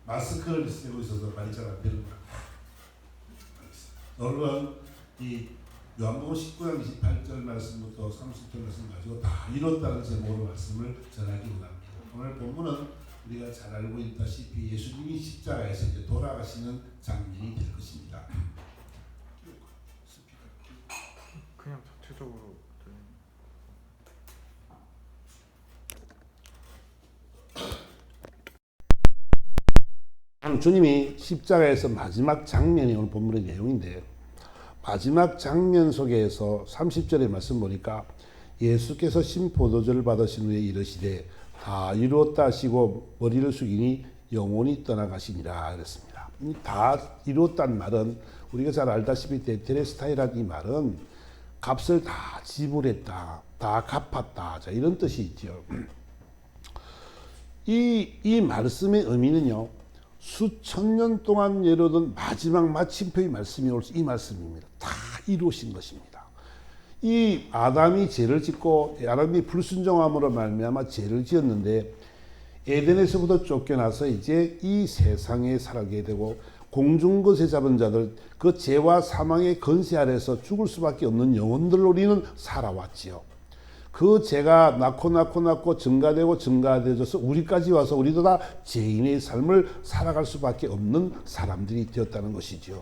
마스크를 쓰고 있어서 말이 잘 안 되는 거야. 여러분 이 요한복음 19장 28절 말씀부터 30절 말씀 가지고 다 이뤘다는 제목으로 말씀을 전하기 원합니다. 오늘 본문은 우리가 잘 알고 있다시피 예수님이 십자가에서 이제 돌아가시는 장면이 될 것입니다. 그냥 전체적으로 주님이 십자가에서 마지막 장면이 오늘 본문의 내용인데, 마지막 장면 속에서 30절의 말씀 보니까 예수께서 신포도주를 받으신 후에 이르시되 다 이루었다 하시고 머리를 숙이니 영혼이 떠나가시니라 그랬습니다. 다 이루었다는 말은 우리가 잘 알다시피 테텔레스타이라는 이 말은 값을 다 지불했다, 다 갚았다, 자 이런 뜻이 있죠. 이 말씀의 의미는요, 수천 년 동안 예로든 마지막 마침표의 말씀이 올 이 말씀입니다. 다 이루어진 것입니다. 이 아담이 죄를 짓고 아담이 불순종함으로 말미암아 죄를 지었는데 에덴에서부터 쫓겨나서 이제 이 세상에 살게 되고 공중것에 잡은 자들, 그 죄와 사망의 건세 아래서 죽을 수밖에 없는 영혼들로 우리는 살아왔지요. 그 죄가 낳고 증가되어져서 우리까지 와서 우리도 다 죄인의 삶을 살아갈 수밖에 없는 사람들이 되었다는 것이죠.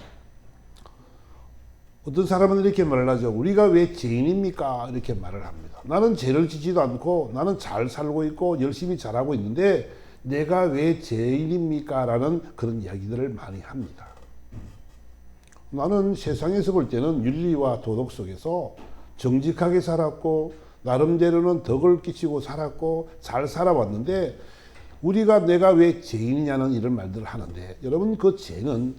어떤 사람은 이렇게 말을 하죠. 우리가 왜 죄인입니까? 이렇게 말을 합니다. 나는 죄를 지지도 않고 나는 잘 살고 있고 열심히 잘하고 있는데 내가 왜 죄인입니까? 라는 그런 이야기들을 많이 합니다. 나는 세상에서 볼 때는 윤리와 도덕 속에서 정직하게 살았고 나름대로는 덕을 끼치고 살았고 잘 살아왔는데 내가 왜 죄인이냐는 이런 말들을 하는데, 여러분 그 죄는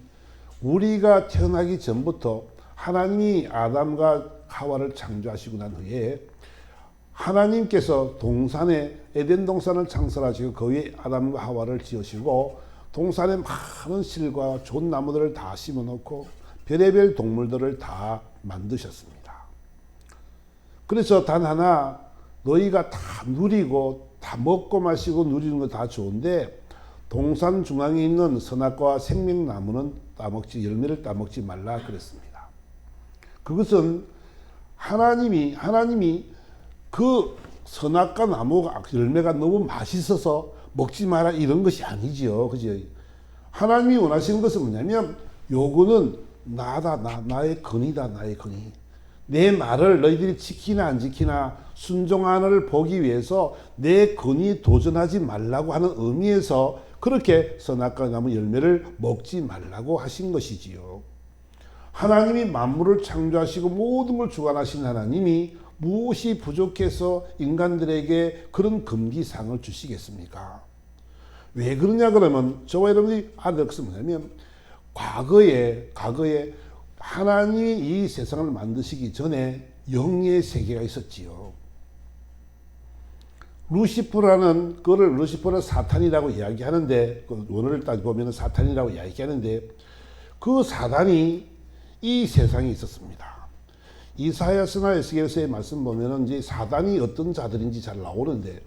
우리가 태어나기 전부터 하나님이 아담과 하와를 창조하시고 난 후에 하나님께서 동산에 에덴 동산을 창설하시고 그 위에 아담과 하와를 지으시고 동산에 많은 실과 좋은 나무들을 다 심어놓고 별의별 동물들을 다 만드셨습니다. 그래서 단 하나, 너희가 다 누리고 다 먹고 마시고 누리는 거 다 좋은데 동산 중앙에 있는 선악과와 생명나무는 열매를 따먹지 말라 그랬습니다. 그것은 하나님이 그 선악과 나무가 열매가 너무 맛있어서 먹지 마라 이런 것이 아니지요. 그죠? 하나님이 원하시는 것은 뭐냐면 요거는 나의 건이다, 나의 건이. 내 말을 너희들이 지키나 안 지키나 순종하는를 보기 위해서 내 건이 도전하지 말라고 하는 의미에서 그렇게 선악과 나무 열매를 먹지 말라고 하신 것이지요. 하나님이 만물을 창조하시고 모든 걸 주관하신 하나님이 무엇이 부족해서 인간들에게 그런 금기사항을 주시겠습니까? 왜 그러냐 그러면 저와 여러분이 알아들 것은 뭐냐면 과거에 하나님이 이 세상을 만드시기 전에 영의 세계가 있었지요. 루시퍼를 사탄이라고 이야기하는데, 원어를 따지고 보면 사탄이라고 이야기하는데, 그 사단이 이 세상에 있었습니다. 이사야서나 에스겔서의 말씀 보면은 이제 사단이 어떤 자들인지 잘 나오는데,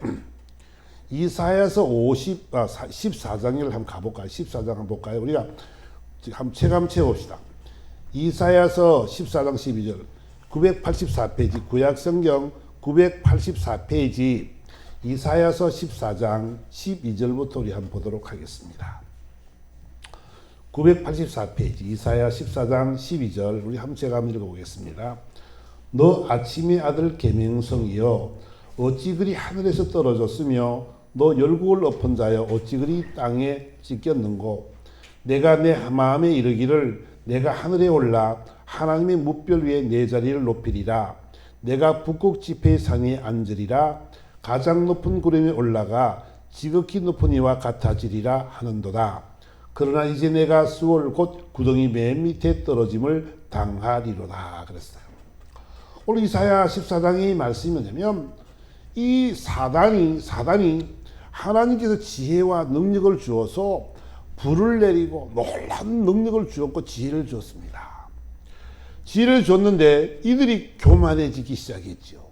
이사야서 14장을 한번 가볼까요? 14장 한번 볼까요? 우리가 한번 체감해 봅시다. 이사야서 14장 12절 984페이지 구약성경 984페이지 이사야서 14장 12절부터 우리 한번 보도록 하겠습니다. 984페이지 이사야 14장 12절 우리 한번 제가 한번 읽어보겠습니다. 너 아침의 아들 계명성이여 어찌 그리 하늘에서 떨어졌으며 너 열국을 엎은 자여 어찌 그리 땅에 찢겼는고 내가 내 마음에 이르기를 내가 하늘에 올라 하나님의 뭇별 위에 내 자리를 높이리라. 내가 북극 지폐의 산에 앉으리라. 가장 높은 구름에 올라가 지극히 높은 이와 같아지리라 하는도다. 그러나 이제 내가 수월 곧 구덩이 맨 밑에 떨어짐을 당하리로다 그랬어요. 오늘 이사야 14장의 말씀이 뭐냐면 이 사단이 하나님께서 지혜와 능력을 주어서 불을 내리고 놀라운 능력을 주었고 지혜를 주었습니다. 지혜를 줬는데 이들이 교만해지기 시작했죠.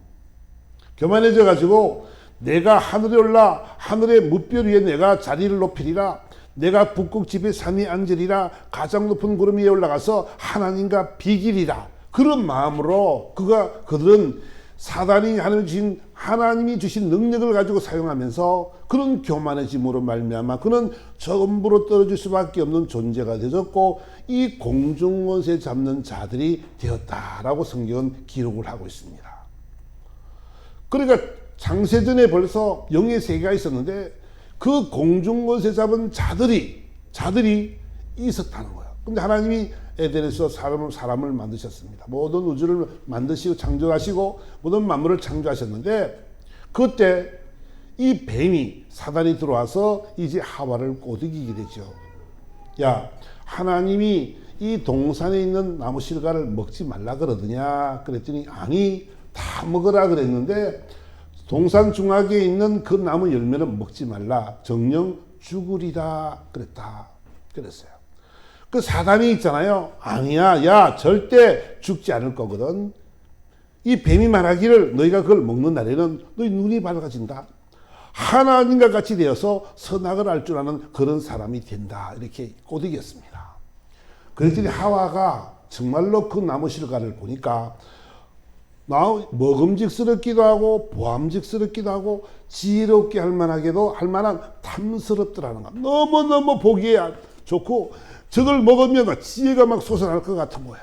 교만해져 가지고 내가 하늘에 올라 하늘의 뭇별 위에 내가 자리를 높이리라. 내가 북극 지폐 산이 앉으리라 가장 높은 구름 위에 올라가서 하나님과 비기리라. 그런 마음으로 그들은 사단이 하나님이 주신 능력을 가지고 사용하면서 그런 교만해짐으로 말미암아 그는 전부로 떨어질 수밖에 없는 존재가 되었고 이 공중권세 잡는 자들이 되었다라고 성경은 기록을 하고 있습니다. 그러니까 창세전에 벌써 영의 세계가 있었는데 그 공중권세 잡은 자들이 있었다는 거예요. 근데 하나님이 에덴에서 사람을 만드셨습니다. 모든 우주를 만드시고 창조하시고 모든 만물을 창조하셨는데 그때 이 뱀이 사단이 들어와서 이제 하와를 꼬드기게 되죠. 야, 하나님이 이 동산에 있는 나무 실과를 먹지 말라 그러더냐 그랬더니 아니 다 먹으라 그랬는데 동산 중앙에 있는 그 나무 열매는 먹지 말라 정령 죽으리라 그랬어요. 그 사단이 있잖아요. 아니야, 야, 절대 죽지 않을 거거든. 이 뱀이 말하기를 너희가 그걸 먹는 날에는 너희 눈이 밝아진다. 하나님과 같이 되어서 선악을 알 줄 아는 그런 사람이 된다. 이렇게 꼬드겼습니다. 그랬더니 하와가 정말로 그 나무 실과를 보니까 먹음직스럽기도 하고 보암직스럽기도 하고 지혜롭게 할 만한 탐스럽더라는 거야. 너무너무 보기에 좋고 저걸 먹으면 지혜가 막 솟아날 것 같은 거야.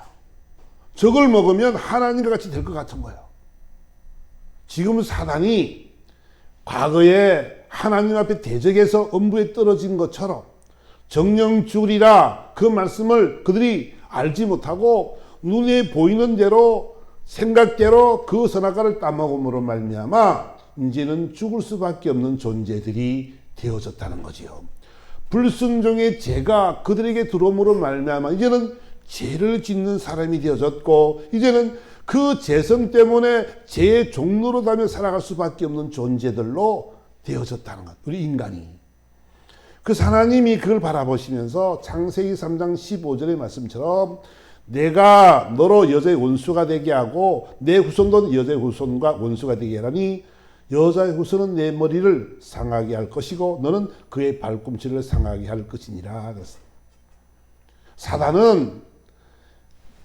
저걸 먹으면 하나님과 같이 될 것 같은 거야. 지금 사단이 과거에 하나님 앞에 대적해서 엄부에 떨어진 것처럼 정령 죽으리라 그 말씀을 그들이 알지 못하고 눈에 보이는 대로 생각대로 그 선악과를 따먹음으로 말미암아 이제는 죽을 수밖에 없는 존재들이 되어졌다는 거지요. 불순종의 죄가 그들에게 들어옴으로 말미암아 이제는 죄를 짓는 사람이 되어졌고 이제는 그 죄성 때문에 죄의 종로로 다며 살아갈 수밖에 없는 존재들로 되어졌다는 것. 우리 인간이. 그래서 하나님이 그걸 바라보시면서 창세기 3장 15절의 말씀처럼 내가 너로 여자의 원수가 되게 하고 내 후손도 여자의 후손과 원수가 되게 하라니 여자의 후손은 내 머리를 상하게 할 것이고 너는 그의 발꿈치를 상하게 할 것이니라. 사단은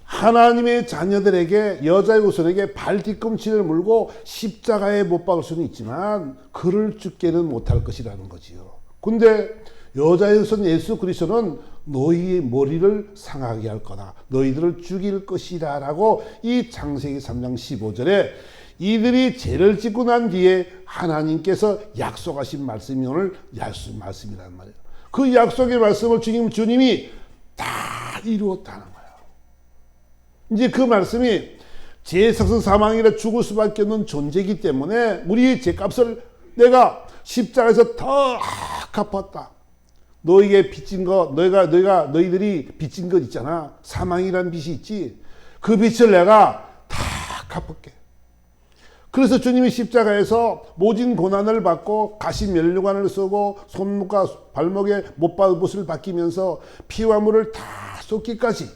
하나님의 자녀들에게 여자의 후손에게 발 뒤꿈치를 물고 십자가에 못 박을 수는 있지만 그를 죽게는 못할 것이라는 거지요. 근데 여자의 후손 예수 그리스도는 너희의 머리를 상하게 할 거다. 너희들을 죽일 것이다 라고 이 창세기 3장 15절에 이들이 죄를 짓고 난 뒤에 하나님께서 약속하신 말씀이 오늘 말씀이란 말이에요. 그 약속의 말씀을 주님이 다 이루었다는 거예요. 이제 그 말씀이 죄석선 사망이라 죽을 수밖에 없는 존재이기 때문에 우리의 죄값을 내가 십자가에서 더 갚았다. 너희에게 빚진 거, 너희들이 빚진 것 있잖아. 사망이라는 빚이 있지. 그 빚을 내가 다 갚을게. 그래서 주님이 십자가에서 모진 고난을 받고 가시 면류관을 쓰고 손목과 발목에 못받은 박히면서 피와 물을 다 쏟기까지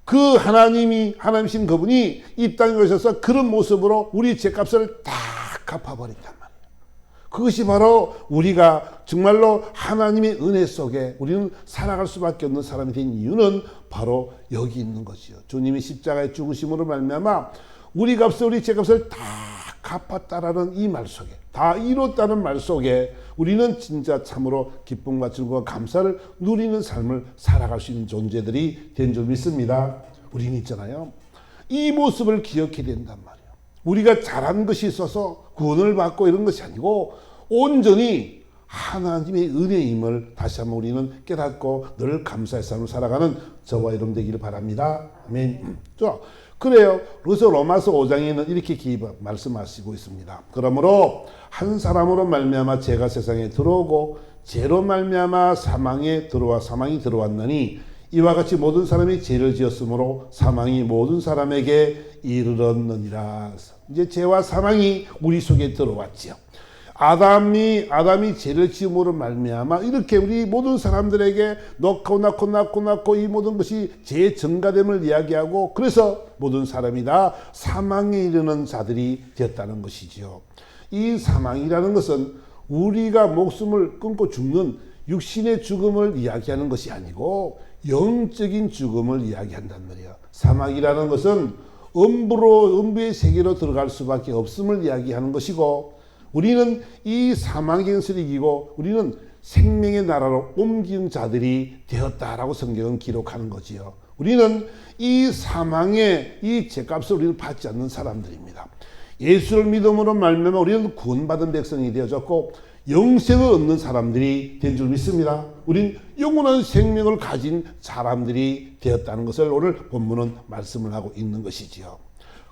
그 하나님이신 그분이 이 땅에 오셔서 그런 모습으로 우리 죄값을 다 갚아버렸단 말이에요. 그것이 바로 우리가 정말로 하나님의 은혜 속에 우리는 살아갈 수밖에 없는 사람이 된 이유는 바로 여기 있는 것이요. 주님이 십자가에 죽으심으로 말미암아 우리 값을 우리 죄값을 다 갚았다라는 이 말 속에 다 이뤘다는 말 속에 우리는 진짜 참으로 기쁨과 즐거움과 감사를 누리는 삶을 살아갈 수 있는 존재들이 된 줄 믿습니다. 우리는 있잖아요. 이 모습을 기억해야 된단 말이에요. 우리가 잘한 것이 있어서 구원을 받고 이런 것이 아니고 온전히 하나님의 은혜임을 다시 한번 우리는 깨닫고 늘 감사의 삶을 살아가는 저와 여러분 되기를 바랍니다. 아멘. 자, 그래요. 그래서 로마서 5장에는 이렇게 말씀하시고 있습니다. 그러므로 한 사람으로 말미암아 죄가 세상에 들어오고 죄로 말미암아 사망이 들어왔나니 이와 같이 모든 사람이 죄를 지었으므로 사망이 모든 사람에게 이르렀느니라. 이제 죄와 사망이 우리 속에 들어왔지요. 아담이 죄를 지음으로 말미암아 이렇게 우리 모든 사람들에게 낳고 이 모든 것이 죄의 증가됨을 이야기하고 그래서 모든 사람이 다 사망에 이르는 자들이 되었다는 것이지요. 이 사망이라는 것은 우리가 목숨을 끊고 죽는 육신의 죽음을 이야기하는 것이 아니고 영적인 죽음을 이야기한단 말이야. 사막이라는 것은 음부의 세계로 들어갈 수밖에 없음을 이야기하는 것이고, 우리는 이 사망의 것을 이기고 우리는 생명의 나라로 옮긴 자들이 되었다라고 성경은 기록하는 거지요. 우리는 이 사망의 이 죄값을 우리는 받지 않는 사람들입니다. 예수를 믿음으로 말미암아 우리는 구원받은 백성이 되어졌고 영생을 얻는 사람들이 된 줄 믿습니다. 우린 영원한 생명을 가진 사람들이 되었다는 것을 오늘 본문은 말씀을 하고 있는 것이지요.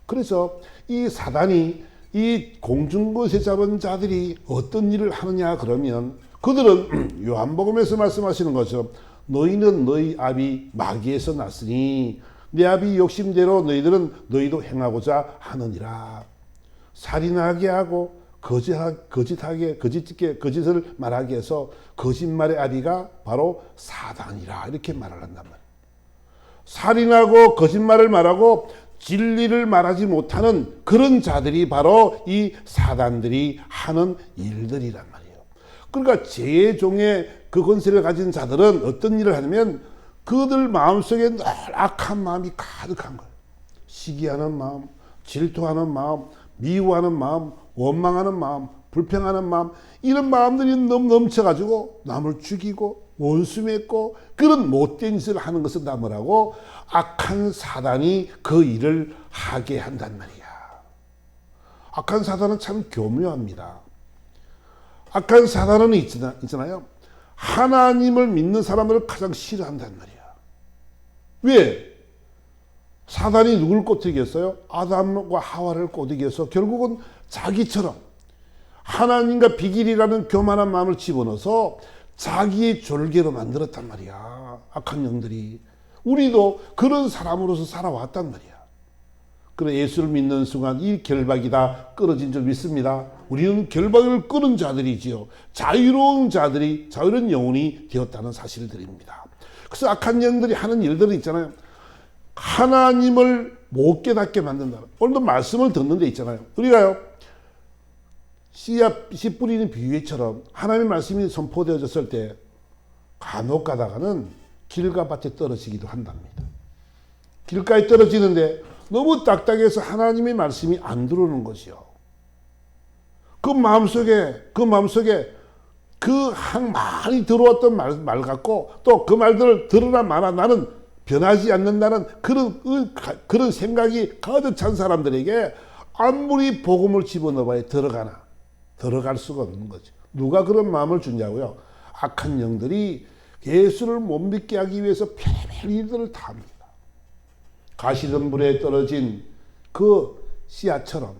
그래서 이 사단이 이 공중것에 잡은 자들이 어떤 일을 하느냐 그러면, 그들은 요한복음에서 말씀하시는 것처럼 너희는 너희 아비 마귀에서 났으니 내 아비 욕심대로 너희도 행하고자 하느니라. 살인하게 하고 거짓을 말하게 해서 거짓말의 아비가 바로 사단이라, 이렇게 말을 한단 말이에요. 살인하고 거짓말을 말하고 진리를 말하지 못하는 그런 자들이 바로 이 사단들이 하는 일들이란 말이에요. 그러니까 죄의 종의 그 권세를 가진 자들은 어떤 일을 하냐면 그들 마음속에 늘 악한 마음이 가득한 거예요. 시기하는 마음, 질투하는 마음, 미워하는 마음, 원망하는 마음, 불평하는 마음, 이런 마음들이 넘쳐가지고 남을 죽이고 원수 맺고 그런 못된 짓을 하는 것은 다 뭐라고? 악한 사단이 그 일을 하게 한단 말이야. 악한 사단은 참 교묘합니다. 악한 사단은 있잖아요. 하나님을 믿는 사람들을 가장 싫어한단 말이야. 왜? 사단이 누굴 꼬드겼어요? 아담과 하와를 꼬드겨서 결국은 자기처럼 하나님과 비길이라는 교만한 마음을 집어넣어서 자기의 졸개로 만들었단 말이야. 악한 영들이. 우리도 그런 사람으로서 살아왔단 말이야. 그래 예수를 믿는 순간 이 결박이 다 끊어진 줄 믿습니다. 우리는 결박을 끊은 자들이지요. 자유로운 자들이, 자유로운 영혼이 되었다는 사실들입니다. 그래서 악한 영들이 하는 일들은 있잖아요. 하나님을 못 깨닫게 만든다. 오늘도 말씀을 듣는 데 있잖아요. 우리가요, 씨 뿌리는 비유처럼 하나님의 말씀이 선포되어졌을 때 간혹 가다가는 길가 밭에 떨어지기도 한답니다. 길가에 떨어지는데 너무 딱딱해서 하나님의 말씀이 안 들어오는 것이요. 그 마음속에 많이 들어왔던 말 같고 또 그 말들을 들으나 마나 나는 변하지 않는다는 그런 생각이 가득 찬 사람들에게 아무리 복음을 집어넣어봐야 들어갈 수가 없는 거죠. 누가 그런 마음을 주냐고요? 악한 영들이 예수를 못 믿게 하기 위해서 별별 일들을 다 합니다. 가시덤불에 떨어진 그 씨앗처럼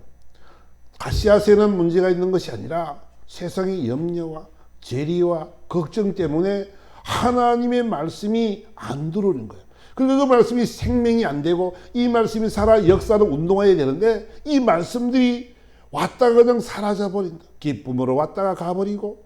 씨앗에는 문제가 있는 것이 아니라 세상의 염려와 재리와 걱정 때문에 하나님의 말씀이 안 들어오는 거예요. 그러니까 그 말씀이 생명이 안 되고 이 말씀이 살아 역사로 운동해야 되는데 이 말씀들이 왔다가 그냥 사라져버린다. 기쁨으로 왔다가 가버리고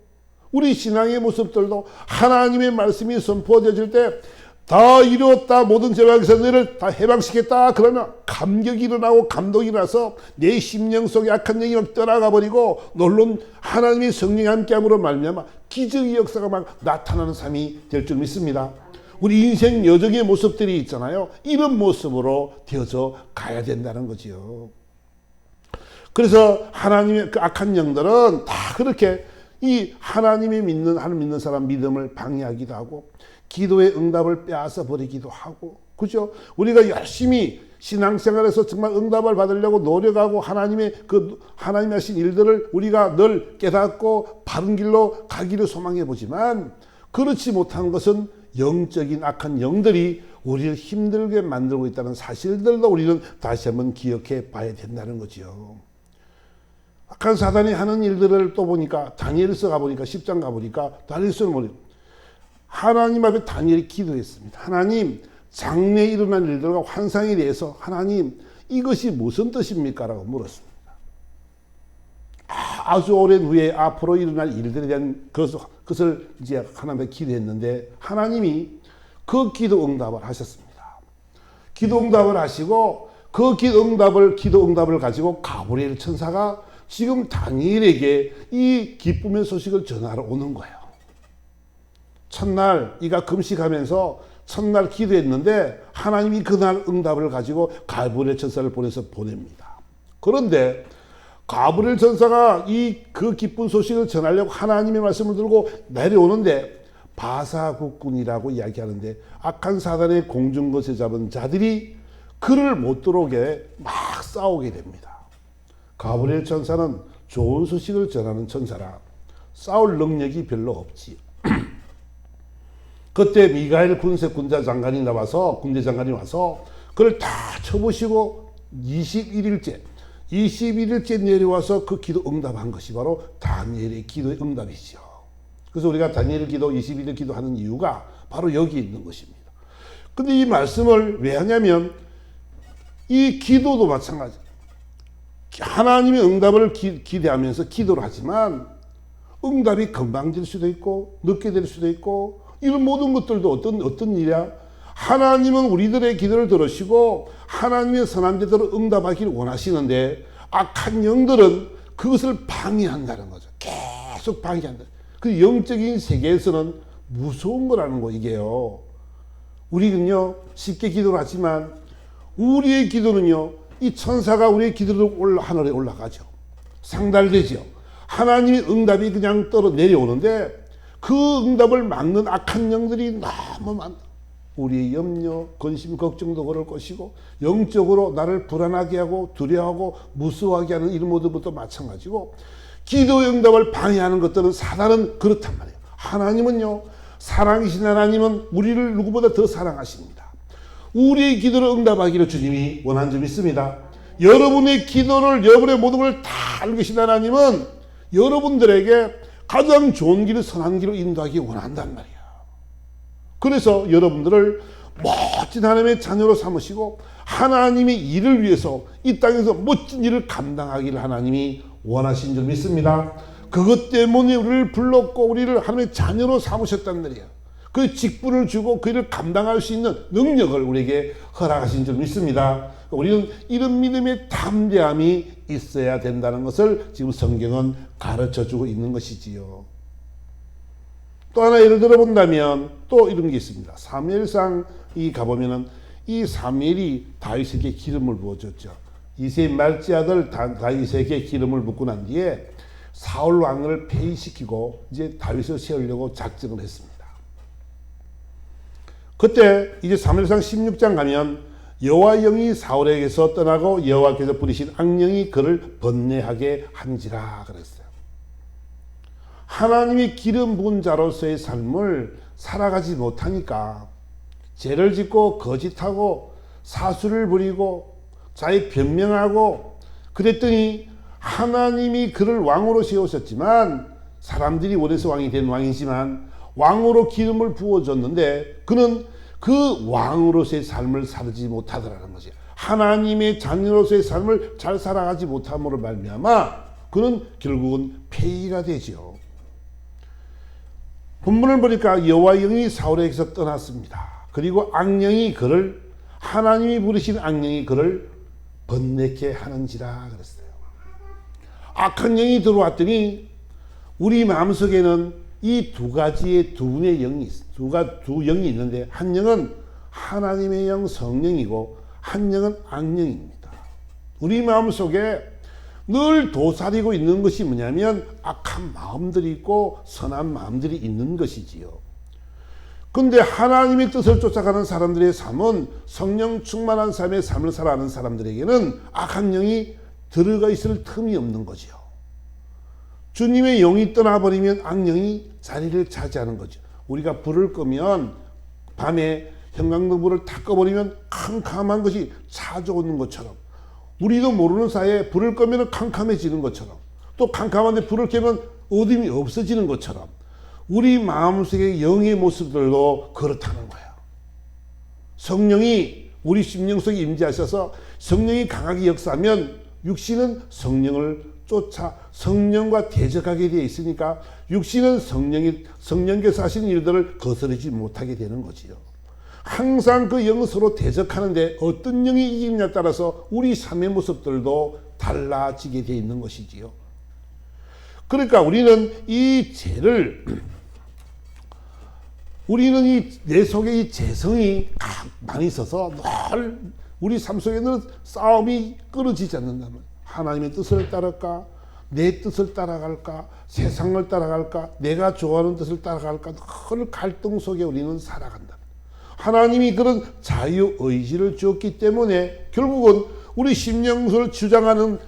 우리 신앙의 모습들도 하나님의 말씀이 선포되어질 때 다 이루었다, 모든 죄악에서 너를 다 해방시켰다 그러면 감격이 일어나고 감동이 일어나서 내 심령 속에 악한 영이 막 떠나가 버리고 놀라운 하나님의 성령이 함께함으로 말미암아 기적의 역사가 막 나타나는 삶이 될 줄 믿습니다. 우리 인생 여정의 모습들이 있잖아요. 이런 모습으로 되어져 가야 된다는 거지요. 그래서 하나님의 그 악한 영들은 다 그렇게 이 하나님을 믿는 사람 믿음을 방해하기도 하고 기도의 응답을 빼앗아 버리기도 하고, 그죠? 우리가 열심히 신앙생활에서 정말 응답을 받으려고 노력하고 하나님이 하신 일들을 우리가 늘 깨닫고 바른 길로 가기를 소망해 보지만 그렇지 못한 것은 영적인 악한 영들이 우리를 힘들게 만들고 있다는 사실들도 우리는 다시 한번 기억해 봐야 된다는 거죠. 악한 사단이 하는 일들을 또 보니까 다니엘서 가보니까 10장 가보니까 다니엘서는 하나님 앞에 다니엘이 기도했습니다. 하나님, 장래에 일어난 일들과 환상에 대해서 하나님 이것이 무슨 뜻입니까? 라고 물었습니다. 아주 오랜 후에 앞으로 일어날 일들에 대한 그것을 이제 하나님께 기도했는데 하나님이 그 기도 응답을 하셨습니다. 기도 응답을 하시고 그 기도 응답을 가지고 가브리엘 천사가 지금 다니엘에게 이 기쁨의 소식을 전하러 오는 거예요. 첫날 이가 금식하면서 첫날 기도했는데 하나님이 그날 응답을 가지고 가브리엘 천사를 보내서 보냅니다. 그런데 가브리엘 천사가 그 기쁜 소식을 전하려고 하나님의 말씀을 들고 내려오는데 바사국군이라고 이야기하는데 악한 사단의 공중것에 잡은 자들이 그를 못 들어오게 막 싸우게 됩니다. 가브리엘 천사는 좋은 소식을 전하는 천사라 싸울 능력이 별로 없지. 그때 미가엘 군대 장관이 와서 그를 다 쳐보시고 21일째 내려와서 그 기도 응답한 것이 바로 다니엘의 기도의 응답이죠. 그래서 우리가 다니엘 기도 21일 기도하는 이유가 바로 여기 있는 것입니다. 근데 이 말씀을 왜 하냐면 이 기도도 마찬가지. 하나님의 응답을 기대하면서 기도를 하지만 응답이 금방 될 수도 있고 늦게 될 수도 있고 이런 모든 것들도 어떤 일이야? 하나님은 우리들의 기도를 들으시고 하나님의 선한 대로 응답하기를 원하시는데 악한 영들은 그것을 방해한다는 거죠. 계속 방해한다. 그 영적인 세계에서는 무서운 거라는 거 이게요. 우리는요 쉽게 기도를 하지만 우리의 기도는요 이 천사가 우리의 기도로 하늘에 올라가죠. 상달되죠. 하나님의 응답이 그냥 내려오는데 그 응답을 막는 악한 영들이 너무 많다. 우리의 염려, 근심, 걱정도 그럴 것이고 영적으로 나를 불안하게 하고 두려워하고 무서워하게 하는 이런 모습부터 마찬가지고 기도의 응답을 방해하는 것들은 사단은 그렇단 말이에요. 하나님은요 사랑이신 하나님은 우리를 누구보다 더 사랑하십니다. 우리의 기도를 응답하기를 주님이 원한 점이 있습니다. 여러분의 기도를 여러분의 모든 걸 다 알고 계신 하나님은 여러분들에게 가장 좋은 길을 선한 길로 인도하기 원한단 말이야. 그래서 여러분들을 멋진 하나님의 자녀로 삼으시고 하나님의 일을 위해서 이 땅에서 멋진 일을 감당하기를 하나님이 원하신 줄 믿습니다. 그것 때문에 우리를 불렀고 우리를 하나님의 자녀로 삼으셨단 말이에요. 그 직분을 주고 그 일을 감당할 수 있는 능력을 우리에게 허락하신 줄 믿습니다. 우리는 이런 믿음의 담대함이 있어야 된다는 것을 지금 성경은 가르쳐주고 있는 것이지요. 또 하나 예를 들어본다면 또 이런 게 있습니다. 사무엘상 가보면은 이 사무엘이 다윗에게 기름을 부어줬죠. 이새의 말째 아들 다윗에게 기름을 붓고 난 뒤에 사울 왕을 폐위시키고 이제 다윗을 세우려고 작정을 했습니다. 그때 이제 사무엘상 16장 가면 여호와 영이 사울에게서 떠나고 여호와께서 부리신 악령이 그를 번뇌하게 한지라 그랬어요. 하나님이 기름 부은 자로서의 삶을 살아가지 못하니까 죄를 짓고 거짓하고 사수를 부리고 자기 변명하고 그랬더니 하나님이 그를 왕으로 세우셨지만 사람들이 원해서 왕이 된 왕이지만 왕으로 기름을 부어줬는데 그는 그 왕으로서의 삶을 살지 못하더라는 거지. 하나님의 자녀로서의 삶을 잘 살아가지 못함으로 말미암아 그는 결국은 폐위가 되죠. 본문을 보니까 여호와 영이 사울에게서 떠났습니다. 그리고 악령이 그를 하나님이 부르신 악령이 그를 번뇌케 하는지라 그랬어요. 악한 영이 들어왔더니 우리 마음속에는 이 두 가지의 두 분의 영이 두 영이 있는데 한 영은 하나님의 영 성령이고 한 영은 악령입니다. 우리 마음속에 늘 도사리고 있는 것이 뭐냐면 악한 마음들이 있고 선한 마음들이 있는 것이지요. 근데 하나님의 뜻을 쫓아가는 사람들의 삶은 성령 충만한 삶의 삶을 살아가는 사람들에게는 악한 영이 들어가 있을 틈이 없는 거죠. 주님의 영이 떠나버리면 악령이 자리를 차지하는 거죠. 우리가 불을 끄면 밤에 형광등불을 다 꺼버리면 캄캄한 것이 찾아오는 것처럼 우리도 모르는 사이에 불을 끄면 캄캄해지는 것처럼 또 캄캄한데 불을 켜면 어둠이 없어지는 것처럼 우리 마음속의 영의 모습들도 그렇다는 거예요. 성령이 우리 심령 속에 임재하셔서 성령이 강하게 역사하면 육신은 성령을 쫓아 성령과 대적하게 되어 있으니까 육신은 성령께서 하시는 일들을 거스르지 못하게 되는 거지요. 항상 그 영은 서로 대적하는데 어떤 영이 이기느냐에 따라서 우리 삶의 모습들도 달라지게 되어 있는 것이지요. 그러니까 우리는 이 죄를 우리는 내 속에 이 재성이 많이 있어서 늘 우리 삶 속에는 싸움이 끊어지지 않는다면 하나님의 뜻을 따를까? 내 뜻을 따라갈까? 세상을 따라갈까? 내가 좋아하는 뜻을 따라갈까? 늘 갈등 속에 우리는 살아간다. 하나님이 그런 자유의지를 주었기 때문에 결국은 우리 심령을 주장하는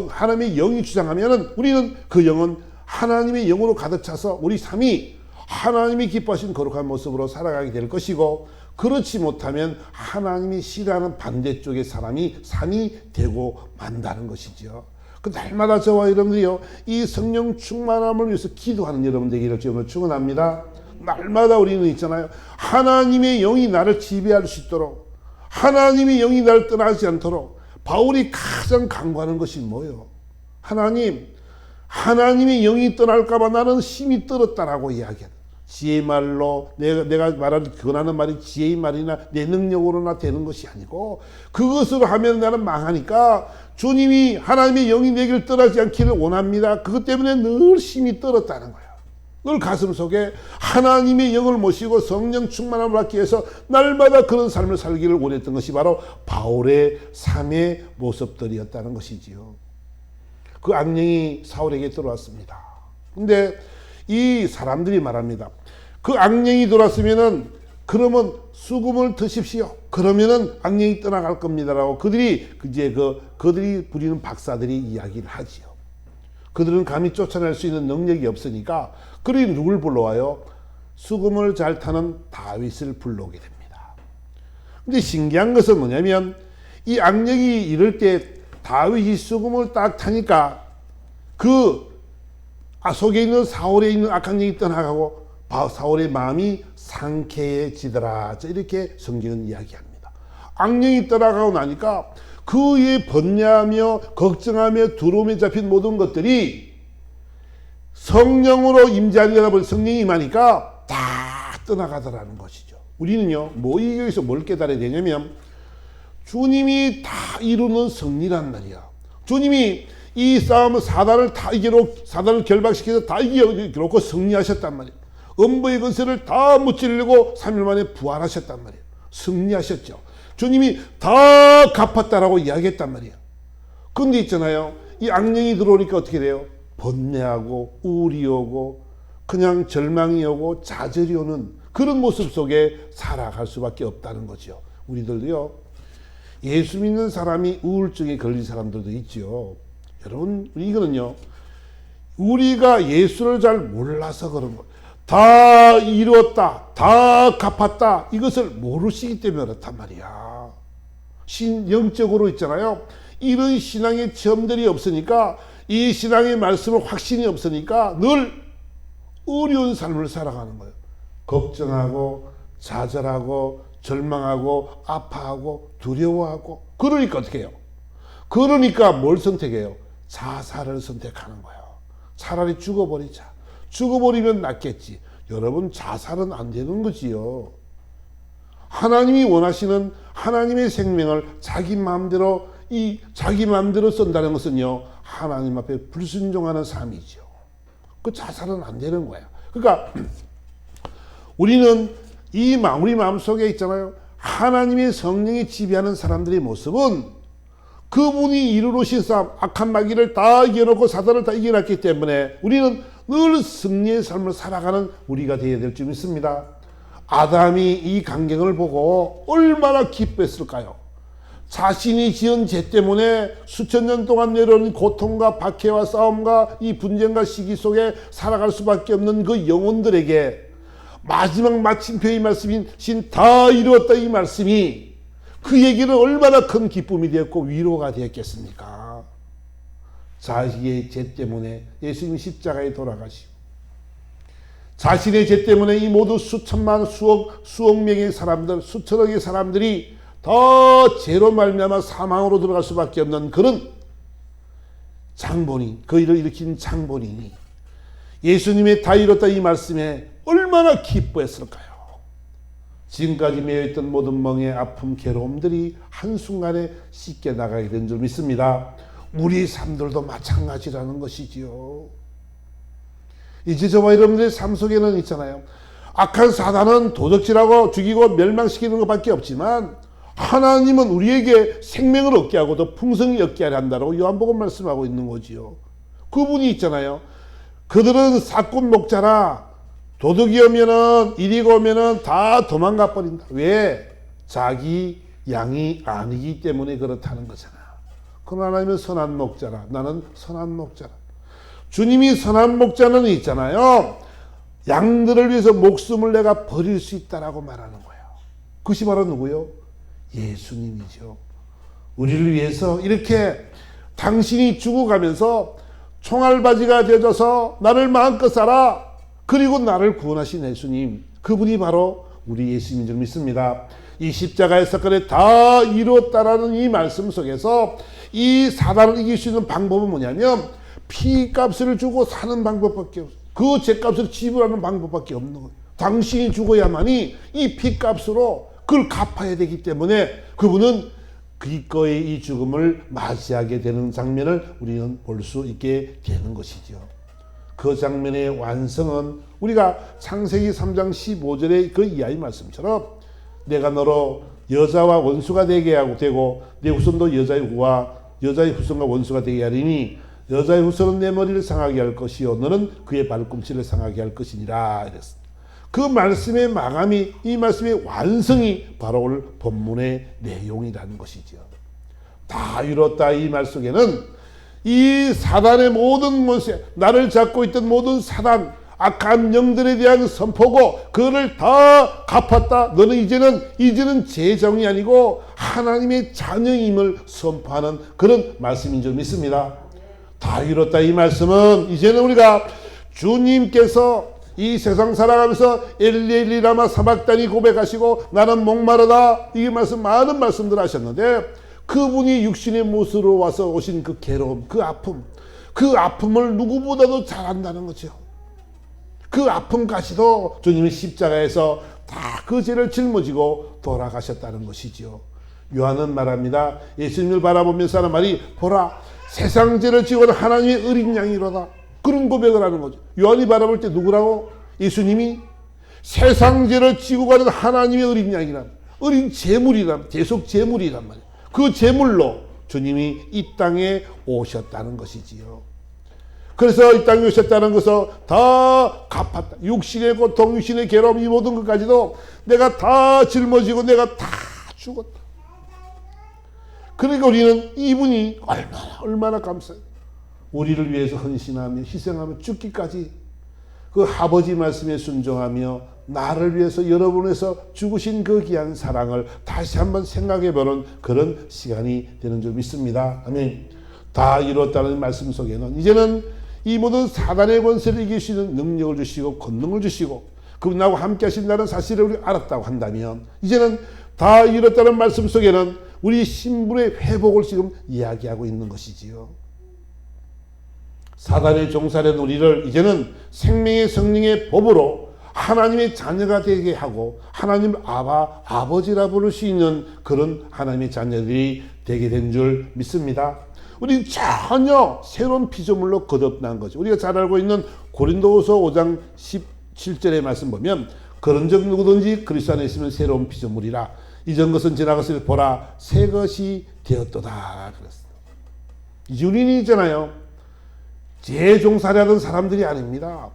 하나님의 영이 주장하면 우리는 그 영은 하나님의 영으로 가득 차서 우리 삶이 하나님이 기뻐하신 거룩한 모습으로 살아가게 될 것이고, 그렇지 못하면 하나님이 싫어하는 반대쪽의 삶이 되고 만다는 것이죠. 그 날마다 저와 여러분들이요, 이 성령 충만함을 위해서 기도하는 여러분 되기를 주님으로 축원합니다. 날마다 우리는 있잖아요, 하나님의 영이 나를 지배할 수 있도록, 하나님의 영이 나를 떠나지 않도록 바울이 가장 강구하는 것이 뭐예요? 하나님의 영이 떠날까봐 나는 힘이 떨었다라고 이야기합니다. 지혜의 말로 내가 권하는 말이 지혜의 말이나 내 능력으로나 되는 것이 아니고, 그것으로 하면 나는 망하니까 주님이 하나님의 영이 내게를 떠나지 않기를 원합니다. 그것 때문에 늘 힘이 떨었다는 거예요. 늘 가슴 속에 하나님의 영을 모시고 성령 충만함을 받기 위해서 날마다 그런 삶을 살기를 원했던 것이 바로 바울의 삶의 모습들이었다는 것이지요. 그 악령이 사울에게 들어왔습니다. 근데 이 사람들이 말합니다. 그 악령이 들어왔으면은 그러면 수금을 드십시오. 그러면은 악령이 떠나갈 겁니다라고 그들이 부리는 박사들이 이야기를 하지요. 그들은 감히 쫓아낼 수 있는 능력이 없으니까 그들이 누굴 불러와요? 수금을 잘 타는 다윗을 불러오게 됩니다. 근데 신기한 것은 뭐냐면 이 악령이 이럴 때 다윗이 수금을 딱 타니까 속에 있는 사울에 있는 악한 영이 떠나가고 사울의 마음이 상쾌해지더라. 이렇게 성경은 이야기합니다. 악령이 떠나가고 나니까 그의 번뇌하며 걱정하며 두려움에 잡힌 모든 것들이 성령으로 임재하려다 보니 성령이 임하니까 다 떠나가더라는 것이죠. 우리는요, 여기서 뭘 깨달아야 되냐면 주님이 다 이루는 승리란 말이야. 주님이 이 싸움을 사단을 결박시켜서 다 이겨놓고 승리하셨단 말이에요. 음부의 권세를 다 무찌르고 3일 만에 부활하셨단 말이에요. 승리하셨죠. 주님이 다 갚았다라고 이야기했단 말이에요. 근데 있잖아요, 이 악령이 들어오니까 어떻게 돼요? 번뇌하고 우울이 오고 그냥 절망이 오고 좌절이 오는 그런 모습 속에 살아갈 수밖에 없다는 거죠. 우리들도요, 예수 믿는 사람이 우울증에 걸린 사람들도 있죠. 여러분, 이거는요, 우리가 예수를 잘 몰라서 그런 거예요. 다 이루었다, 다 갚았다, 이것을 모르시기 때문에 그렇단 말이야. 영적으로 있잖아요, 이런 신앙의 체험들이 없으니까, 이 신앙의 말씀을 확신이 없으니까 늘 어려운 삶을 살아가는 거예요. 걱정하고 좌절하고 절망하고 아파하고 두려워하고. 그러니까 어떻게 해요? 그러니까 뭘 선택해요? 자살을 선택하는 거예요. 차라리 죽어버리자. 죽어버리면 낫겠지. 여러분, 자살은 안 되는 거지요. 하나님이 원하시는 하나님의 생명을 자기 마음대로 쓴다는 것은요, 하나님 앞에 불순종하는 삶이죠. 그 자살은 안 되는 거야. 그러니까 우리는 우리 마음속에 있잖아요, 하나님의 성령이 지배하는 사람들의 모습은 그분이 이루신 싸움, 악한 마귀를 다 이겨놓고 사단을 다 이겨놨기 때문에 우리는 늘 승리의 삶을 살아가는 우리가 되어야 될 줄 믿습니다. 아담이 이 광경을 보고 얼마나 기뻐했을까요? 자신이 지은 죄 때문에 수천 년 동안 내려온 고통과 박해와 싸움과 이 분쟁과 시기 속에 살아갈 수밖에 없는 그 영혼들에게 마지막 마침표의 말씀인 다 이루었다, 이 말씀이 그에게는 얼마나 큰 기쁨이 되었고 위로가 되었겠습니까? 자기의 죄 때문에 예수님 십자가에 돌아가시고 자신의 죄 때문에 이 모두 수천만 수억 명의 사람들, 수천억의 사람들이 더 죄로 말미암아 사망으로 들어갈 수밖에 없는 그런 장본인, 그 일을 일으킨 장본인이 예수님의 다 이뤘다 이 말씀에 얼마나 기뻐했을까요? 지금까지 매여있던 모든 멍에 아픔, 괴로움들이 한순간에 씻겨 나가게 된 줄 믿습니다. 우리 삶들도 마찬가지라는 것이지요. 이제 저와 여러분들의 삶 속에는 있잖아요, 악한 사단은 도적질하고 죽이고 멸망시키는 것밖에 없지만 하나님은 우리에게 생명을 얻게 하고 더 풍성히 얻게 하려 한다고 요한복음 말씀하고 있는 거지요. 그분이 있잖아요. 그들은 사꾼 목자라 도둑이 오면은 이리가 오면은 다 도망가 버린다. 왜? 자기 양이 아니기 때문에 그렇다는 거잖아. 그러나 하나님은 선한 목자라. 나는 선한 목자라. 주님이 선한 목자는 있잖아요. 양들을 위해서 목숨을 내가 버릴 수 있다라고 말하는 거예요. 그것이 바로 누구요? 예수님이죠. 우리를 위해서 이렇게 당신이 죽어가면서 총알바지가 되어져서 나를 마음껏 살아. 그리고 나를 구원하신 예수님. 그분이 바로 우리 예수님인 줄 믿습니다. 이 십자가의 사건에 다 이루었다라는 이 말씀 속에서 이 사단을 이길 수 있는 방법은 뭐냐면 피값을 주고 사는 방법밖에 없어요. 그 죄값을 지불하는 방법밖에 없는 거예요. 당신이 죽어야만이 이 피값으로 그걸 갚아야 되기 때문에 그분은 기꺼이 이 죽음을 맞이하게 되는 장면을 우리는 볼 수 있게 되는 것이죠. 그 장면의 완성은 우리가 창세기 3장 15절의 그 이하의 말씀처럼 내가 너로 여자와 원수가 되게 하고 되고 내 후손도 여자의 후손과 원수가 되게 하리니 여자의 후손은 내 머리를 상하게 할 것이요 너는 그의 발꿈치를 상하게 할 것이니라 이랬습니다. 그 말씀의 마감이 이 말씀의 완성이 바로 오늘 본문의 내용이라는 것이죠. 다 이뤘다 이 말 속에는 이 사단의 모든 원수, 나를 잡고 있던 모든 사단, 악한 영들에 대한 선포고 그거를 다 갚았다. 너는 이제는 제정이 아니고 하나님의 자녀임을 선포하는 그런 말씀인 줄 믿습니다. 다 이뤘다 이 말씀은 이제는 우리가 주님께서 이 세상 살아가면서 엘리 엘리 라마 사박단이 고백하시고 나는 목마르다 이 말씀 많은 말씀들 하셨는데 그분이 육신의 모습으로 와서 오신 그 괴로움, 그 아픔을 누구보다도 잘 안다는 거죠. 그 아픔까지도 주님이 십자가에서 다 그 죄를 짊어지고 돌아가셨다는 것이지요. 요한은 말합니다. 예수님을 바라보면서 하는 말이 보라 세상 죄를 지고는 하나님의 어린 양이로다. 그런 고백을 하는 거죠. 요한이 바라볼 때 누구라고? 예수님이 세상 죄를 지고 가는 하나님의 어린 양이란 어린 제물이란 대속 제물이란 말이에요. 그 제물로 주님이 이 땅에 오셨다는 것이지요. 그래서 이 땅에 오셨다는 것을 다 갚았다. 육신의 고통, 육신의 괴로움 이 모든 것까지도 내가 다 짊어지고 내가 다 죽었다. 그러니까 우리는 이분이 얼마나 감사해요. 우리를 위해서 헌신하며 희생하며 죽기까지 그 아버지 말씀에 순종하며 나를 위해서 여러분을 위해서 죽으신 그 귀한 사랑을 다시 한번 생각해보는 그런 시간이 되는 줄 믿습니다. 아멘. 다 이뤘다는 말씀 속에는 이제는 이 모든 사단의 권세를 이길 수 있는 능력을 주시고 권능을 주시고 그분하고 함께 하신다는 사실을 우리가 알았다고 한다면 이제는 다 이뤘다는 말씀 속에는 우리 신분의 회복을 지금 이야기하고 있는 것이지요. 사단의 종살이된 우리를 이제는 생명의 성령의 법으로 하나님의 자녀가 되게 하고 하나님 아버지라 부를 수 있는 그런 하나님의 자녀들이 되게 된 줄 믿습니다. 우리는 전혀 새로운 피조물로 거듭난 거죠. 우리가 잘 알고 있는 고린도후서 5장 17절의 말씀 보면 그런즉 누구든지 그리스도 안에 있으면 새로운 피조물이라 이전 것은 지나갔으니 보라 새 것이 되었도다 그랬습니다. 이제 우리는 있잖아요. 제 종살이하던 사람들이 아닙니다.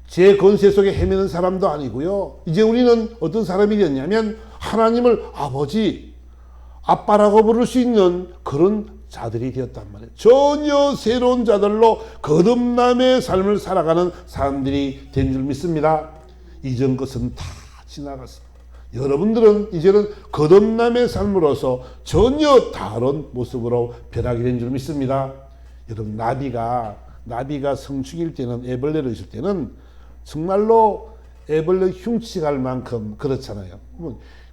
제 권세 속에 헤매는 사람도 아니고요. 이제 우리는 어떤 사람이 됐냐면 하나님을 아버지, 아빠라고 부를 수 있는 그런 자들이 되었단 말이에요. 전혀 새로운 자들로 거듭남의 삶을 살아가는 사람들이 된 줄 믿습니다. 이전 것은 다 지나갔습니다. 여러분들은 이제는 거듭남의 삶으로서 전혀 다른 모습으로 변하게 된 줄 믿습니다. 여러분 나비가 성충일 때는 애벌레로 있을 때는 정말로 애벌레 흉측할 만큼 그렇잖아요.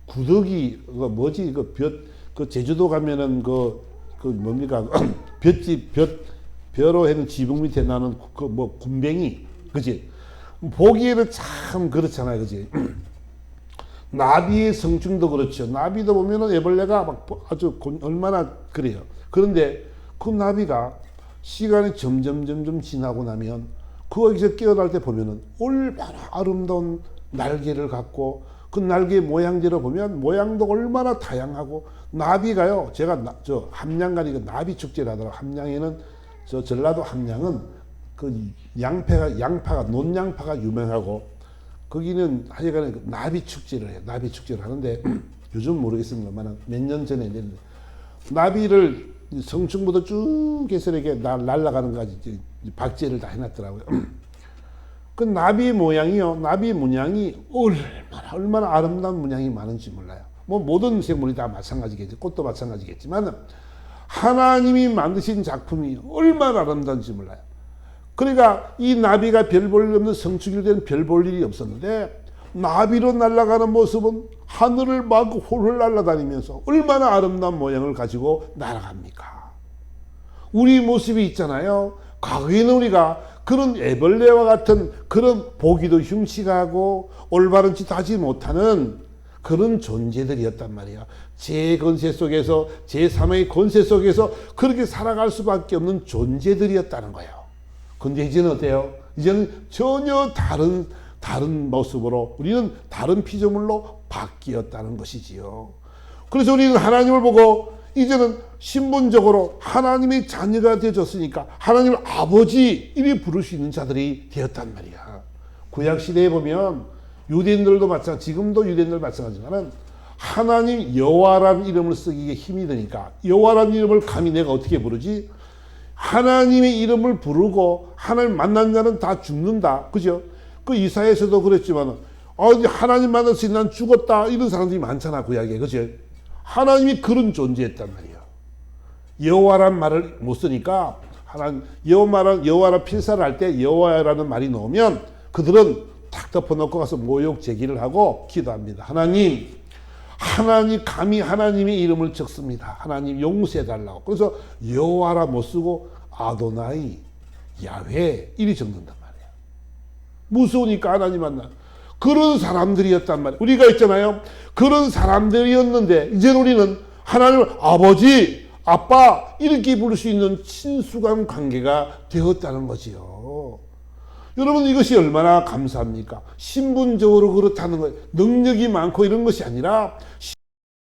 구더기 뭐지 그 제주도 가면은 그 뭡니까 벼로 해는 지붕 밑에 나는 그 뭐 군뱅이 그지 보기에는 참 그렇잖아요, 그지. 나비의 성충도 그렇죠. 나비도 보면은 애벌레가 막 아주 얼마나 그래요. 그런데 그 나비가 시간이 점점 지나고 나면 거기서 깨어날 때 보면은 얼마나 아름다운 날개를 갖고 그 날개 모양대로 보면 모양도 얼마나 다양하고 나비가요. 제가 저 함양 가니까 나비 축제를 하더라고. 함양에는 저 전라도 함양은 그 양파가 논양파가 유명하고 거기는 하여간에 그 나비 축제를 해요. 나비 축제를 하는데 요즘 모르겠습니다만 몇 년 전에 이제 나비를 성층부터 쭉 해서 이렇게 날아가는 까지 박제를 다 해놨더라고요. 그 나비 모양이요. 나비 문양이 얼마나 아름다운 문양이 많은지 몰라요. 뭐 모든 생물이 다 마찬가지겠지. 꽃도 마찬가지겠지만 하나님이 만드신 작품이 얼마나 아름다운지 몰라요. 그러니까 이 나비가 별 볼 일 없는 성축일 때는 별 볼 일이 없었는데 나비로 날아가는 모습은 하늘을 막 홀홀 날아다니면서 얼마나 아름다운 모양을 가지고 날아갑니까? 우리 모습이 있잖아요. 과거에는 우리가 그런 애벌레와 같은 그런 보기도 흉측하고 올바른 짓 하지 못하는 그런 존재들이었단 말이에요. 제 권세 속에서 제3의 권세 속에서 그렇게 살아갈 수밖에 없는 존재들이었다는 거예요. 근데 이제는 어때요? 이제는 전혀 다른 모습으로 우리는 다른 피조물로 바뀌었다는 것이지요. 그래서 우리는 하나님을 보고 이제는 신분적으로 하나님의 자녀가 되어졌으니까 하나님을 아버지 이리 부를 수 있는 자들이 되었단 말이야. 구약시대에 보면 유대인들도 마찬가지, 지금도 유대인들 마찬가지지만 하나님 여호와라는 이름을 쓰기에 힘이 드니까 여호와라는 이름을 감히 내가 어떻게 부르지? 하나님의 이름을 부르고 하나님 만난 자는 다 죽는다. 그죠? 그 이사야에서도 그랬지만 하나님 만났으니 난 죽었다 이런 사람들이 많잖아. 구약에. 그죠? 하나님이 그런 존재였단 말이에요. 여호와란 말을 못 쓰니까 하나님 여호와라 필사를 할 때 여호와라는 말이 나오면 그들은 탁 덮어놓고 가서 모욕 제기를 하고 기도합니다. 하나님 감히 하나님의 이름을 적습니다. 하나님 용서해달라고. 그래서 여호와라 못 쓰고 아도나이 야훼 이리 적는단 말이에요. 무서우니까 하나님 만나. 그런 사람들이었단 말이에요. 우리가 있잖아요. 그런 사람들이었는데 이제 우리는 하나님을 아버지, 아빠 이렇게 부를 수 있는 친숙한 관계가 되었다는 거지요. 여러분 이것이 얼마나 감사합니까? 신분적으로 그렇다는 거예요. 능력이 많고 이런 것이 아니라